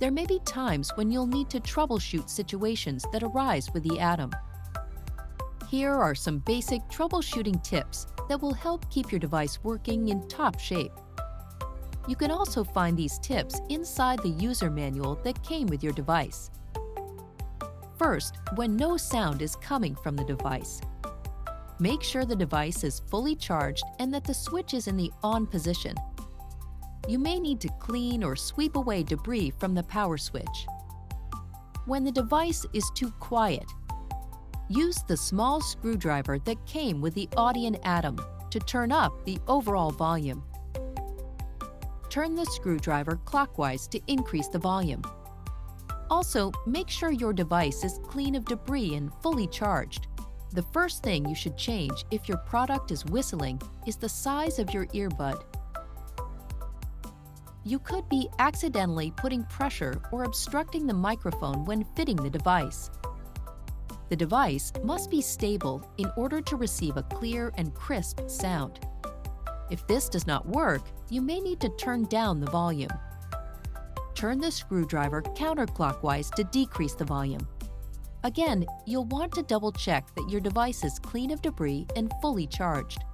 There may be times when you'll need to troubleshoot situations that arise with the Atom. Here are some basic troubleshooting tips that will help keep your device working in top shape. You can also find these tips inside the user manual that came with your device. First, when no sound is coming from the device, make sure the device is fully charged and that the switch is in the on position. You may need to clean or sweep away debris from the power switch. When the device is too quiet, use the small screwdriver that came with the Audien Atom to turn up the overall volume. Turn the screwdriver clockwise to increase the volume. Also, make sure your device is clean of debris and fully charged. The first thing you should change if your product is whistling is the size of your earbud. You could be accidentally putting pressure or obstructing the microphone when fitting the device. The device must be stable in order to receive a clear and crisp sound. If this does not work, you may need to turn down the volume. Turn the screwdriver counterclockwise to decrease the volume. Again, you'll want to double-check that your device is clean of debris and fully charged.